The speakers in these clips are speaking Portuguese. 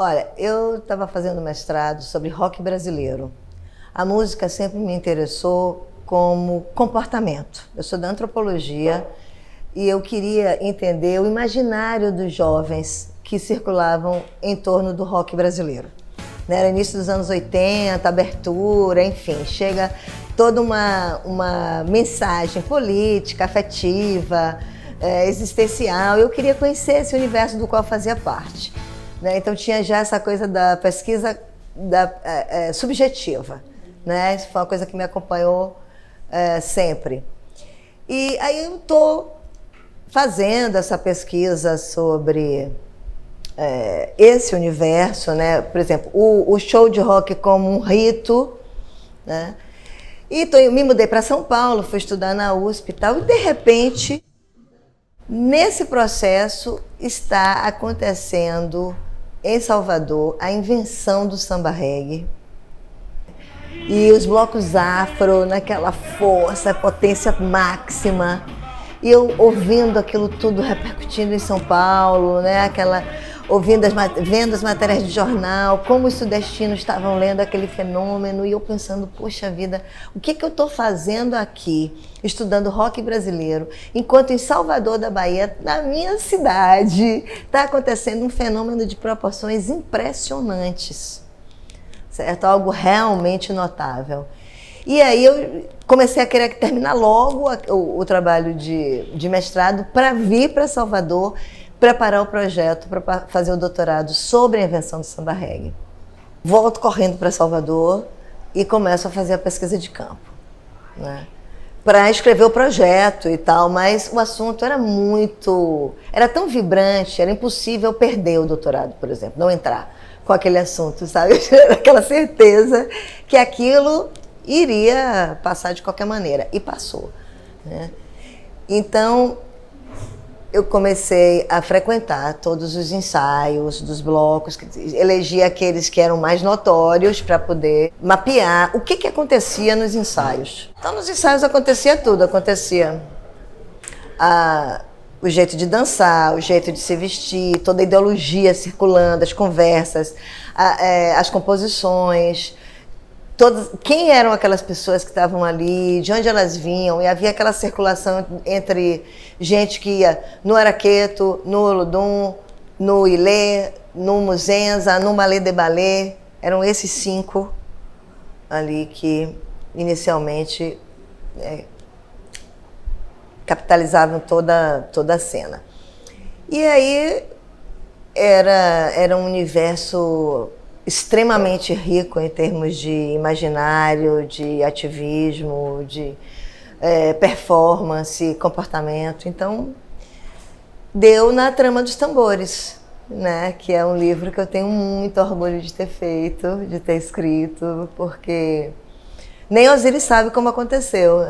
Olha, eu estava fazendo mestrado sobre rock brasileiro. A música sempre me interessou como comportamento. Eu sou da antropologia e eu queria entender o imaginário dos jovens que circulavam em torno do rock brasileiro. Era início dos anos 80, abertura, enfim, chega toda uma mensagem política, afetiva, existencial. Eu queria conhecer esse universo do qual fazia parte. Então tinha já essa coisa da pesquisa subjetiva. Isso foi uma coisa que me acompanhou sempre. E aí eu estou fazendo essa pesquisa sobre esse universo, por exemplo, o show de rock como um rito, E eu me mudei para São Paulo, fui estudar na USP e tal, e de repente, nesse processo, está acontecendo em Salvador a invenção do samba reggae. E os blocos afro, naquela força, potência máxima. E eu ouvindo aquilo tudo repercutindo em São Paulo, vendo as matérias de jornal, como os sudestinos estavam lendo aquele fenômeno, e eu pensando, poxa vida, o que eu estou fazendo aqui, estudando rock brasileiro, enquanto em Salvador da Bahia, na minha cidade, está acontecendo um fenômeno de proporções impressionantes, certo? Algo realmente notável. E aí eu comecei a querer terminar logo o trabalho de mestrado para vir para Salvador, preparar o projeto para fazer o doutorado sobre a invenção do samba reggae. Volto correndo para Salvador e começo a fazer a pesquisa de campo, para escrever o projeto e tal, mas o assunto era tão vibrante, era impossível perder o doutorado, por exemplo, não entrar com aquele assunto, sabe? Aquela certeza que aquilo iria passar de qualquer maneira, e passou. Então, eu comecei a frequentar todos os ensaios dos blocos, elegi aqueles que eram mais notórios para poder mapear o que acontecia nos ensaios. Então, nos ensaios acontecia tudo, acontecia o jeito de dançar, o jeito de se vestir, toda a ideologia circulando, as conversas, as composições, quem eram aquelas pessoas que estavam ali, de onde elas vinham, e havia aquela circulação entre gente que ia no Araqueto, no Olodum, no Ilê, no Muzenza, no Malê de Balê. Eram esses 5 ali que inicialmente capitalizavam toda a cena. E aí era um universo extremamente rico em termos de imaginário, de ativismo, de performance, comportamento. Então, deu na Trama dos Tambores, que é um livro que eu tenho muito orgulho de ter feito, de ter escrito, porque nem Osiris sabe como aconteceu,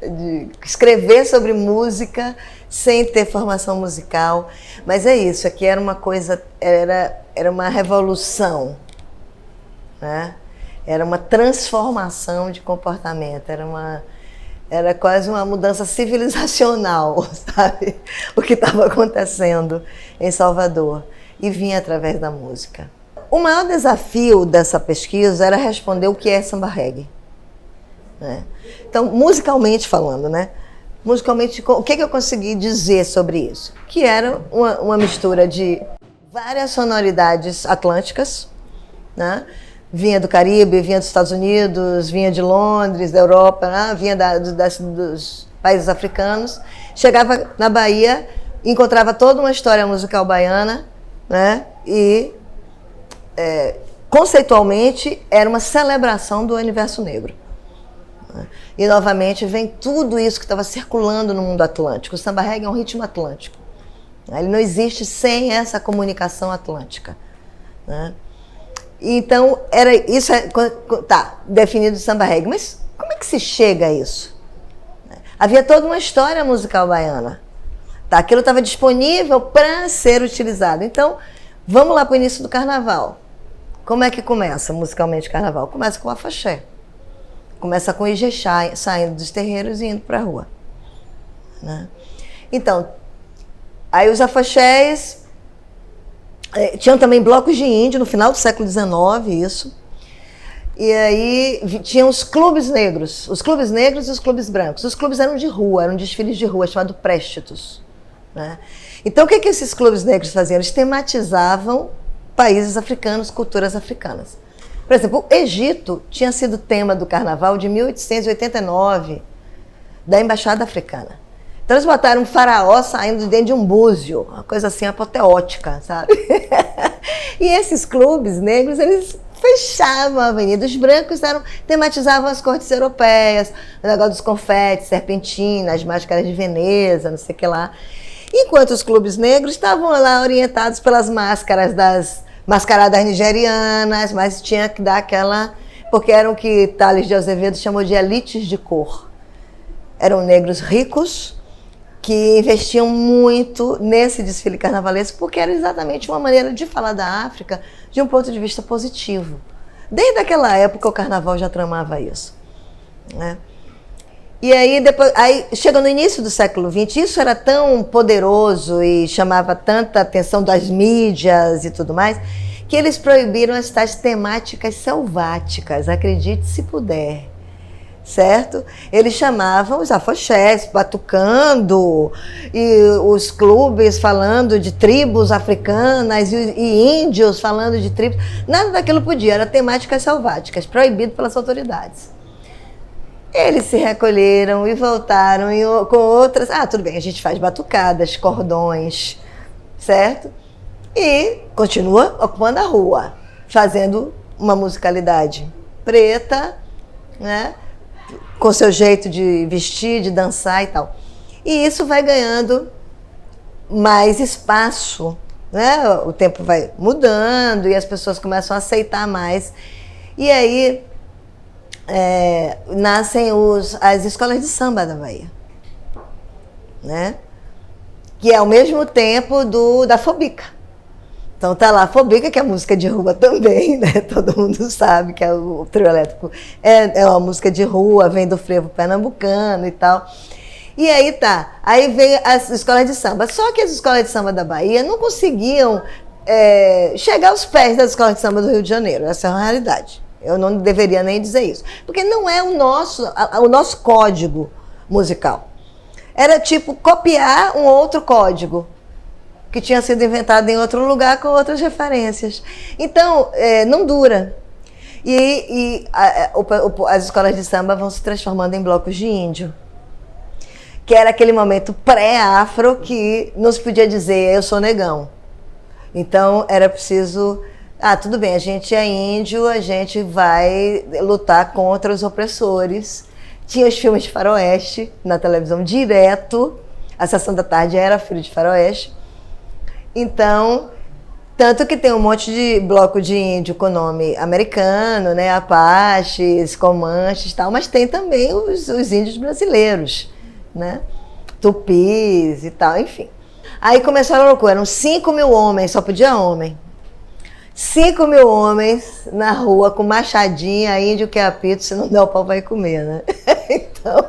de escrever sobre música sem ter formação musical. Mas é isso, aqui era uma coisa, era uma revolução. Era uma transformação de comportamento, era quase uma mudança civilizacional, sabe? O que estava acontecendo em Salvador, e vinha através da música. O maior desafio dessa pesquisa era responder o que é samba reggae. Então, musicalmente falando, musicalmente, o que eu consegui dizer sobre isso? Que era uma mistura de várias sonoridades atlânticas, vinha do Caribe, vinha dos Estados Unidos, vinha de Londres, da Europa, vinha dos países africanos. Chegava na Bahia, encontrava toda uma história musical baiana, e conceitualmente era uma celebração do universo negro. E novamente vem tudo isso que estava circulando no mundo atlântico. O samba reggae é um ritmo atlântico. Ele não existe sem essa comunicação atlântica. Então, isso tá definido o samba reggae, mas como é que se chega a isso? Havia toda uma história musical baiana. Aquilo estava disponível para ser utilizado. Então, vamos lá para o início do carnaval. Como é que começa musicalmente o carnaval? Começa com o afoxé. Começa com o Ijexá saindo dos terreiros e indo para a rua. Então, aí os afoxés Tinham também blocos de índio no final do século XIX, isso. E aí tinham os clubes negros e os clubes brancos. Os clubes eram de rua, eram desfiles de rua, chamado Préstitos, né? Então o que esses clubes negros faziam? Eles tematizavam países africanos, culturas africanas. Por exemplo, o Egito tinha sido tema do carnaval de 1889, da Embaixada Africana. Então eles botaram um faraó saindo de dentro de um búzio, uma coisa assim apoteótica, sabe? E esses clubes negros, eles fechavam a avenida. Os brancos tematizavam as cortes europeias, o negócio dos confetes, serpentina, as máscaras de Veneza, não sei o que lá. Enquanto os clubes negros estavam lá orientados pelas máscaras das mascaradas nigerianas, mas tinha que dar aquela... Porque eram o que Tales de Azevedo chamou de elites de cor. Eram negros ricos, que investiam muito nesse desfile carnavalesco, porque era exatamente uma maneira de falar da África de um ponto de vista positivo. Desde aquela época o carnaval já tramava isso, né? E aí, chega no início do século XX, isso era tão poderoso e chamava tanta atenção das mídias e tudo mais, que eles proibiram as tais temáticas selváticas, acredite se puder. Certo? Eles chamavam os afoxés, batucando, e os clubes falando de tribos africanas e índios falando de tribos. Nada daquilo podia, era temáticas selváticas, proibido pelas autoridades. Eles se recolheram e voltaram com outras... tudo bem, a gente faz batucadas, cordões, certo? E continua ocupando a rua, fazendo uma musicalidade preta, né? Com seu jeito de vestir, de dançar e tal. E isso vai ganhando mais espaço, né? O tempo vai mudando e as pessoas começam a aceitar mais. E aí nascem as escolas de samba da Bahia, né? Que é ao mesmo tempo da Fobica. Então tá lá a Fobica, que é a música de rua também, né? Todo mundo sabe que o trio elétrico é uma música de rua, vem do frevo pernambucano e tal. E aí vem as escolas de samba. Só que as escolas de samba da Bahia não conseguiam chegar aos pés das escolas de samba do Rio de Janeiro. Essa é uma realidade. Eu não deveria nem dizer isso. Porque não é o nosso código musical. Era tipo copiar um outro código que tinha sido inventado em outro lugar com outras referências. Então, não dura. E as escolas de samba vão se transformando em blocos de índio, que era aquele momento pré-afro que não se podia dizer eu sou negão. Então, era preciso... tudo bem, a gente é índio, a gente vai lutar contra os opressores. Tinha os filmes de faroeste na televisão direto, a Sessão da Tarde era filho de faroeste. Então, tanto que tem um monte de bloco de índio com nome americano, né? Apaches, Comanches e tal, mas tem também os índios brasileiros, né? Tupis e tal, enfim. Aí começou a loucura, eram 5 mil homens, só podia homem. 5 mil homens na rua com machadinha, índio que é apito, se não der o pau vai comer, né? Então,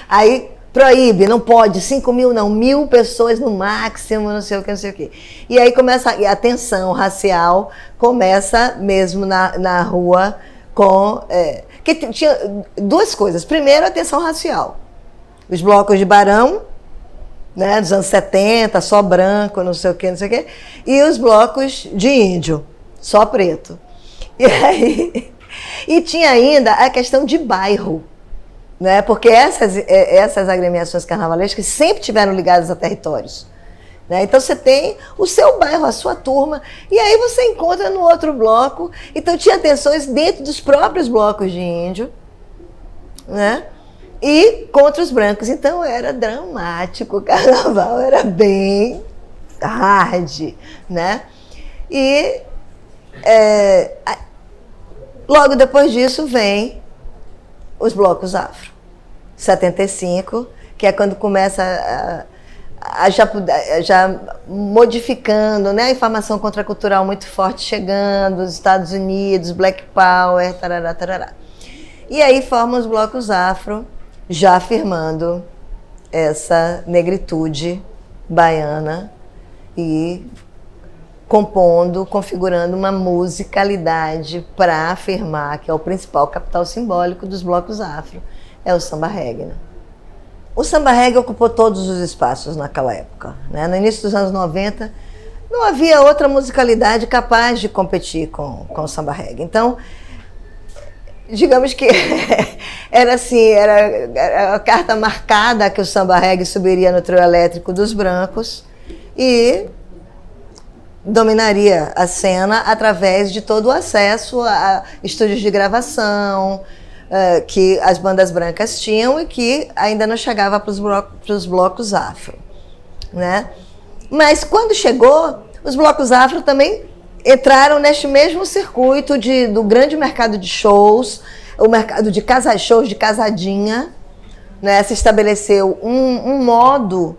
aí... proíbe, não pode, 5 mil não, 1.000 pessoas no máximo, não sei o que, não sei o que. E aí começa, a tensão racial começa mesmo na rua com... que tinha duas coisas. Primeiro, a tensão racial. Os blocos de Barão, né, dos anos 70, só branco, não sei o que, não sei o que. E os blocos de índio, só preto. E aí... E tinha ainda a questão de bairro. Né? Porque essas agremiações carnavalescas sempre tiveram ligadas a territórios. Né? Então você tem o seu bairro, a sua turma, e aí você encontra no outro bloco. Então tinha tensões dentro dos próprios blocos de índio, né? E contra os brancos. Então era dramático, o carnaval era bem hard. Né? E logo depois disso vem os blocos afro. 75, que é quando começa já modificando, né? A informação contracultural muito forte chegando, os Estados Unidos, Black Power, tarará, tarará. E aí formam os blocos afro, já afirmando essa negritude baiana e compondo, configurando uma musicalidade para afirmar que é o principal capital simbólico dos blocos afro, é o samba reggae. Né? O samba reggae ocupou todos os espaços naquela época. Né? No início dos anos 90, não havia outra musicalidade capaz de competir com o samba reggae. Então, digamos que era assim, era a carta marcada que o samba reggae subiria no trio elétrico dos brancos e dominaria a cena através de todo o acesso a estúdios de gravação que as bandas brancas tinham e que ainda não chegava para os blocos afro. Né? Mas quando chegou, os blocos afro também entraram neste mesmo circuito do grande mercado de shows, o mercado de shows de casadinha. Né? Se estabeleceu um modo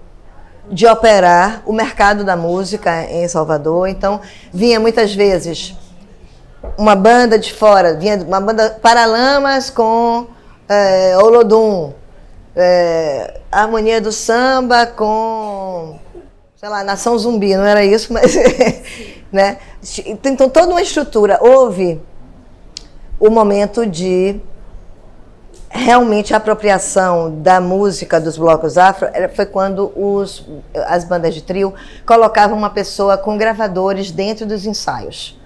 de operar o mercado da música em Salvador. Então, vinha muitas vezes uma banda de fora, vinha uma banda Paralamas com Olodum, Harmonia do Samba com, sei lá, Nação Zumbi, não era isso, mas... né? Então, toda uma estrutura. Houve o momento de realmente a apropriação da música dos blocos afro foi quando as bandas de trio colocavam uma pessoa com gravadores dentro dos ensaios,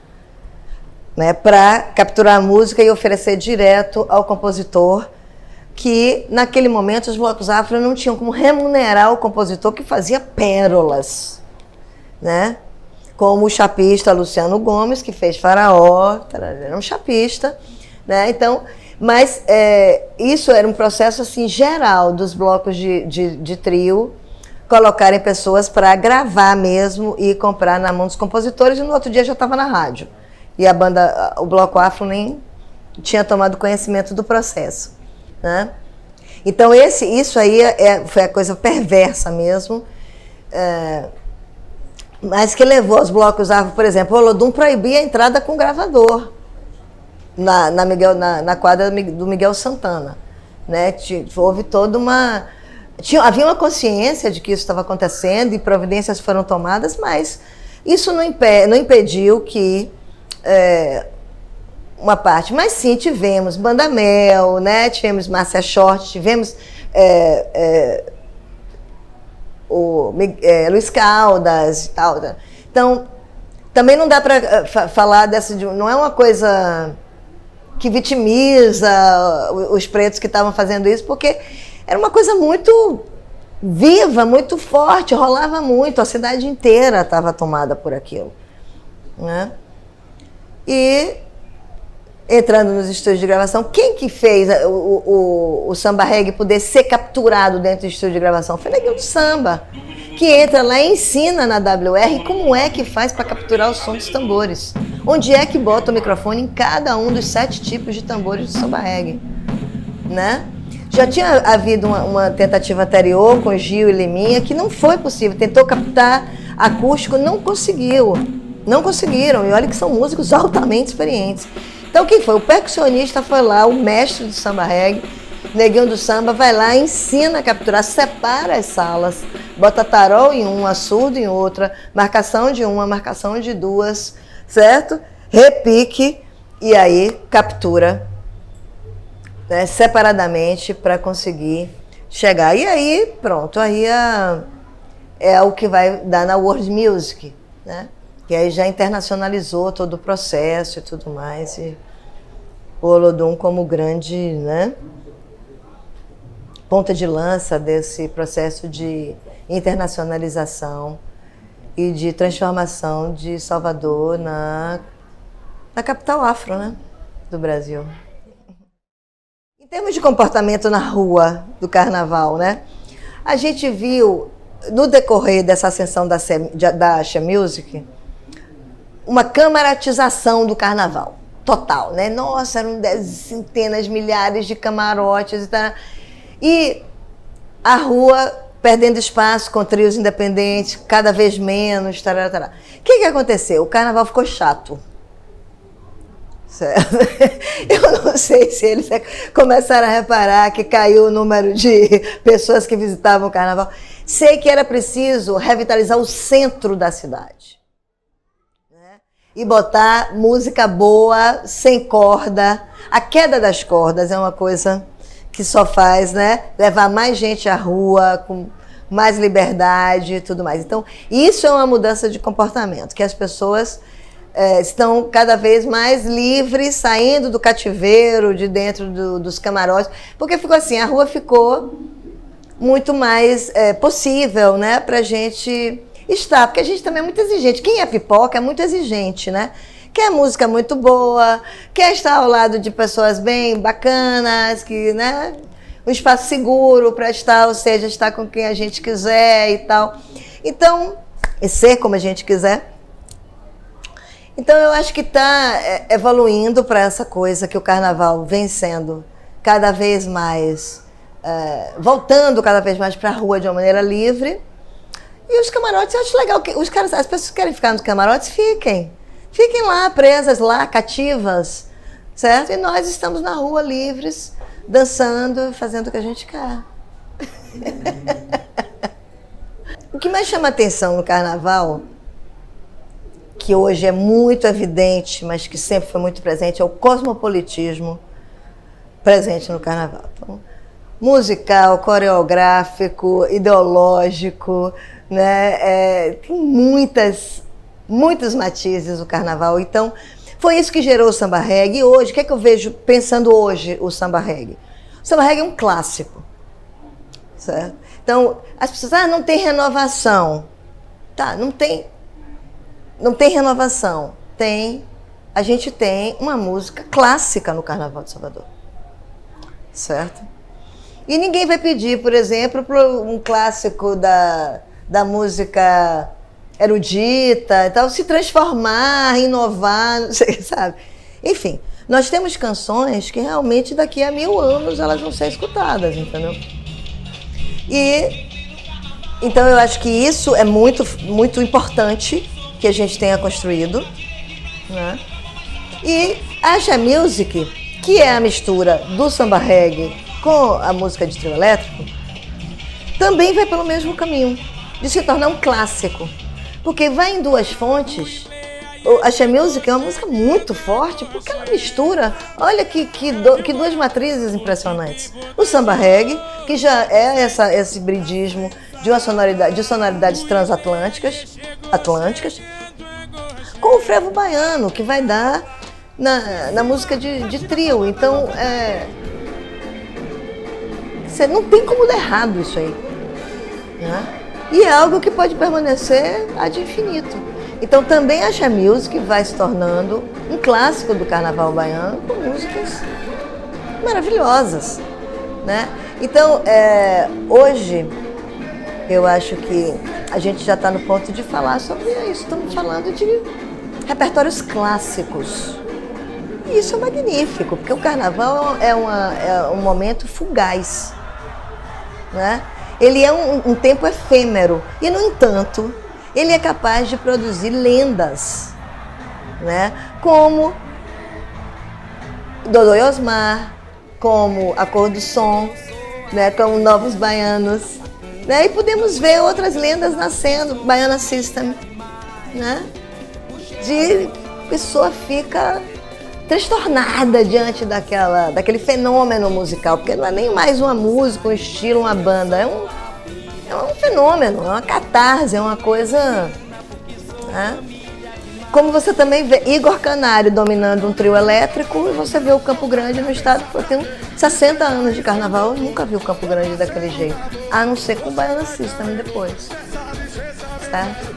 né, para capturar a música e oferecer direto ao compositor, que naquele momento os blocos afro não tinham como remunerar o compositor que fazia pérolas, né? Como o chapista Luciano Gomes, que fez Faraó, era um chapista, né? Então, mas isso era um processo assim, geral dos blocos de trio, colocarem pessoas para gravar mesmo e comprar na mão dos compositores, e no outro dia já estava na rádio. E o bloco afro nem tinha tomado conhecimento do processo. Né? Então isso aí foi a coisa perversa mesmo, mas que levou os blocos afro, por exemplo, o Olodum proibia a entrada com gravador na quadra do Miguel Santana. Né? Houve toda havia uma consciência de que isso estava acontecendo e providências foram tomadas, mas isso não impediu que uma parte. Mas sim, tivemos Banda Mel, né? Tivemos Márcia Short, tivemos Luiz Caldas e tal. Então, também não dá para falar não é uma coisa que vitimiza os pretos que estavam fazendo isso, porque era uma coisa muito viva, muito forte, rolava muito, a cidade inteira estava tomada por aquilo. Né? E, entrando nos estúdios de gravação, quem que fez o samba reggae poder ser capturado dentro do estúdio de gravação? Foi Neguinho do Samba, que entra lá e ensina na WR como é que faz para capturar o som dos tambores. Onde é que bota o microfone em cada um dos 7 tipos de tambores do samba reggae. Né? Já tinha havido uma tentativa anterior com Gil e Liminha que não foi possível. Tentou captar acústico, não conseguiu. Não conseguiram. E olha que são músicos altamente experientes. Então, quem foi? O percussionista foi lá, o mestre do samba reggae, Neguinho do Samba, vai lá, ensina a capturar, separa as salas, bota tarol em uma, surdo em outra, marcação de uma, marcação de duas, certo? Repique, e aí captura, né, separadamente para conseguir chegar. E aí, pronto, aí é o que vai dar na World Music, né? Que aí já internacionalizou todo o processo e tudo mais. E o Olodum como grande, né, ponta de lança desse processo de internacionalização e de transformação de Salvador na capital afro, né, do Brasil. Em termos de comportamento na rua do carnaval, né, a gente viu, no decorrer dessa ascensão da Axé Music, uma camaratização do carnaval, total, né? Nossa, eram centenas, milhares de camarotes e tal. E a rua perdendo espaço com trios independentes, cada vez menos, tarará, tarará. O que aconteceu? O carnaval ficou chato. Certo? Eu não sei se eles começaram a reparar que caiu o número de pessoas que visitavam o carnaval. Sei que era preciso revitalizar o centro da cidade, né? E botar música boa, sem corda. A queda das cordas é uma coisa que só faz, né, levar mais gente à rua, com mais liberdade e tudo mais. Então, isso é uma mudança de comportamento, que as pessoas estão cada vez mais livres, saindo do cativeiro, de dentro dos camarotes, porque ficou assim, a rua ficou muito mais possível, né, para a gente estar, porque a gente também é muito exigente. Quem é pipoca é muito exigente, né? Quer música muito boa, quer estar ao lado de pessoas bem bacanas, que, né, um espaço seguro para estar, ou seja, estar com quem a gente quiser e tal. Então, e ser como a gente quiser. Então, eu acho que está evoluindo para essa coisa que o carnaval vem sendo cada vez mais, voltando cada vez mais para a rua de uma maneira livre. E os camarotes, eu acho legal que as pessoas que querem ficar nos camarotes, fiquem lá, presas lá, cativas, certo? E nós estamos na rua livres, dançando, fazendo o que a gente quer. O que mais chama atenção no carnaval, que hoje é muito evidente, mas que sempre foi muito presente, é o cosmopolitismo presente no carnaval. Então, musical, coreográfico, ideológico, né? Tem muitos matizes o carnaval. Então, foi isso que gerou o samba reggae. E hoje, o que é que eu vejo pensando hoje o samba reggae? O samba reggae é um clássico, certo? Então, as pessoas, não tem renovação. Tá, não tem renovação. A gente tem uma música clássica no Carnaval de Salvador, certo? E ninguém vai pedir, por exemplo, para um clássico da música erudita e tal, se transformar, inovar, não sei, sabe? Enfim, nós temos canções que realmente daqui a 1000 anos elas vão ser escutadas, entendeu? Então eu acho que isso é muito, muito importante que a gente tenha construído, né? E a Axé Music, que é a mistura do samba reggae com a música de trio elétrico, também vai pelo mesmo caminho, de se tornar um clássico. Porque vai em duas fontes. A Axé Music é uma música muito forte, porque ela mistura, olha que duas matrizes impressionantes. O samba reggae, que já é esse hibridismo de sonoridades transatlânticas, com o frevo baiano, que vai dar na música de trio. Então, você não tem como dar errado isso aí, né? E é algo que pode permanecer ad infinito. Então também a Axé Music vai se tornando um clássico do carnaval baiano, com músicas maravilhosas, né? Então, hoje, eu acho que a gente já está no ponto de falar sobre isso. Estamos falando de repertórios clássicos. E isso é magnífico, porque o carnaval é um momento fugaz, né? Ele é um tempo efêmero e, no entanto, ele é capaz de produzir lendas, né? Como Dodô e Osmar, como A Cor do Som, né? Como Novos Baianos, né? E podemos ver outras lendas nascendo, Baiana System, né? De pessoa fica transtornada diante daquele fenômeno musical, porque não é nem mais uma música, um estilo, uma banda, é um fenômeno, é uma catarse, é uma coisa, né? Como você também vê Igor Canário dominando um trio elétrico, e você vê o Campo Grande no estado, que tem 60 anos de carnaval, eu nunca vi o Campo Grande daquele jeito, a não ser com o Baiana System depois, certo?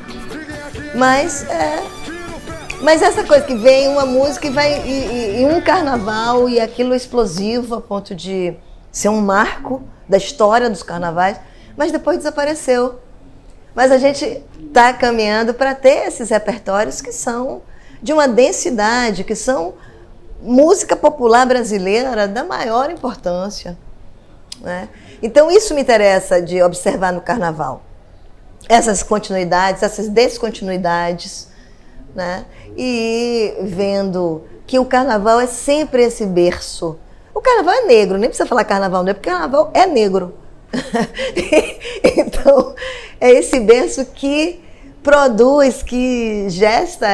Mas essa coisa que vem uma música e vai e um carnaval e aquilo explosivo a ponto de ser um marco da história dos carnavais, mas depois desapareceu. Mas a gente está caminhando para ter esses repertórios que são de uma densidade, que são música popular brasileira da maior importância, né? Então isso me interessa de observar no carnaval. Essas continuidades, essas descontinuidades, né? E vendo que o carnaval é sempre esse berço. O carnaval é negro, nem precisa falar carnaval negro, porque o carnaval é negro. Então, é esse berço que produz, que gesta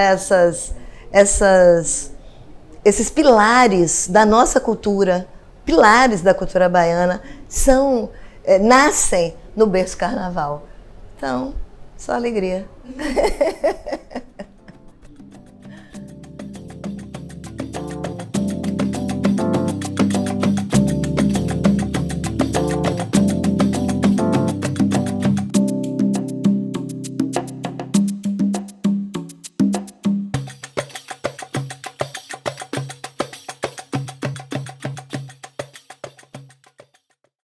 esses pilares da nossa cultura, pilares da cultura baiana, nascem no berço carnaval. Então, só alegria.